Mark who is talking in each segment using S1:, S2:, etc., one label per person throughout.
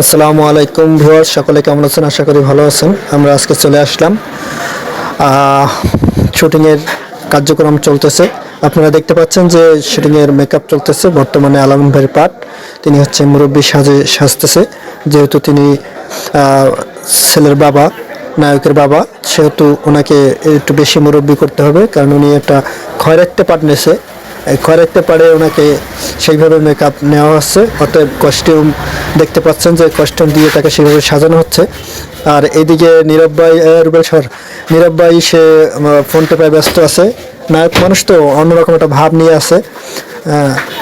S1: আসসালামু আলাইকুম ভিউয়ার্স, সকলে কেমন আছেন? আশা করি ভালো আছেন। আমরা আজকে চলে আসলাম, শুটিংয়ের কার্যক্রম চলতেছে। আপনারা দেখতে পাচ্ছেন যে শুটিংয়ের মেকআপ চলতেছে। বর্তমানে আলামিন ভাইয়ের পার্ট, তিনি হচ্ছে মুরব্বী সাজতেছে। যেহেতু তিনি ছেলের বাবা, নায়কের বাবা, সেহেতু ওনাকে একটু বেশি মুরব্বী করতে হবে, কারণ উনি একটা খয়রাতে পার্ট নিয়েছে। এই খয়রাতে পারে ওনাকে সেইভাবে মেকআপ নেওয়া হচ্ছে। অতএব কস্টিউম দেখতে পাচ্ছেন যে কস্টিউম দিয়ে তাকে সেইভাবে সাজানো হচ্ছে। আর এইদিকে নীরব ভাই সে ফোন টেপায় ব্যস্ত আছে। নায়ক মানুষ তো অন্যরকম একটা ভাব নিয়ে আছে।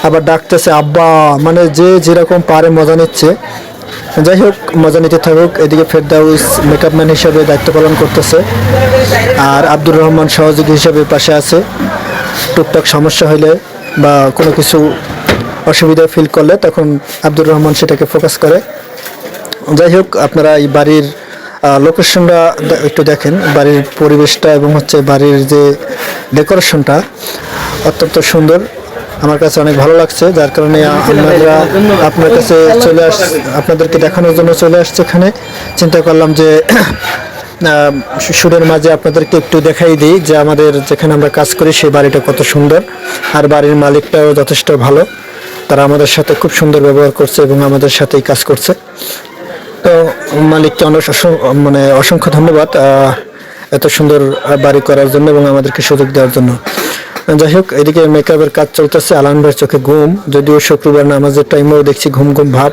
S1: আবার ডাকতেছে আব্বা, মানে যে যেরকম পারে মজা নিচ্ছে। যাই হোক, মজা নিতে থাকুক। এদিকে ফেরদাউস মেকআপ ম্যান হিসেবে দায়িত্ব পালন করতেছে, আর আব্দুর রহমান সহযোগী হিসেবে পাশে আছে। টুকটাক সমস্যা হলে বা কোনো কিছু অসুবিধা ফিল করলে তখন আব্দুর রহমান সেটাকে ফোকাস করে। যাই হোক, আপনারা এই বাড়ির লোকেশনটা একটু দেখেন, বাড়ির পরিবেশটা এবং হচ্ছে বাড়ির যে ডেকোরেশনটা অত্যন্ত সুন্দর। আমার কাছে অনেক ভালো লাগছে, যার কারণে আমরা আপনার কাছে আপনাদেরকে দেখানোর জন্য চলে আসছে এখানে। চিন্তা করলাম যে সুরের মাঝে আপনাদেরকে একটু দেখাই দিই যে আমাদের যেখানে আমরা কাজ করি সেই বাড়িটা কত সুন্দর, আর বাড়ির মালিকটাও যথেষ্ট ভালো। তারা আমাদের সাথে খুব সুন্দর ব্যবহার করছে এবং আমাদের সাথেই কাজ করছে। তো মালিককে অসংখ্য ধন্যবাদ এত সুন্দর বাড়ি করার জন্য এবং আমাদেরকে সুযোগ দেওয়ার জন্য। যাই হোক, এদিকে মেকআপের কাজ চলতেছে। আলান ভাইয়ের চোখে ঘুম, যদিও শুক্রবার নামাজের টাইমেও দেখছি ঘুম ঘুম ভাব,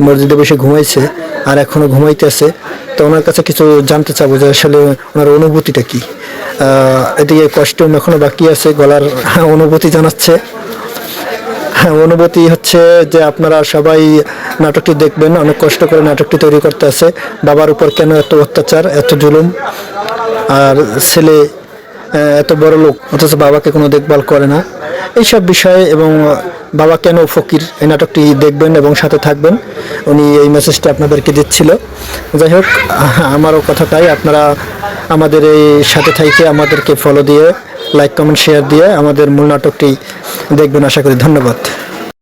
S1: মসজিদে বসে ঘুমাইছে আর এখনো ঘুমাইতেছে। তো ওনার কাছে কিছু জানতে চাবো যে আসলে ওনার অনুভূতিটা কি। এদিকে কস্টিউম এখনো বাকি আছে, গলার অনুভূতি জানাচ্ছে। অনুভূতি হচ্ছে যে আপনারা সবাই নাটকটি দেখবেন। অনেক কষ্ট করে নাটকটি তৈরি করতে আছে। বাবার উপর কেন এত অত্যাচার, এত জুলুম, আর ছেলে এত বড় লোক অথচ বাবাকে কোনো দেখভাল করে না, এইসব বিষয়ে, এবং বাবা কেন ফকির, এই নাটকটি দেখবেন এবং সাথে থাকবেন। উনি এই মেসেজটা আপনাদেরকে দিচ্ছিল। যাই হোক, আমারও কথাটাই, আপনারা আমাদের এই সাথে থাইকে আমাদেরকে ফলো দিয়ে, লাইক কমেন্ট শেয়ার দিয়ে আমাদের মূল নাটকটি দেখবেন আশা করি। ধন্যবাদ।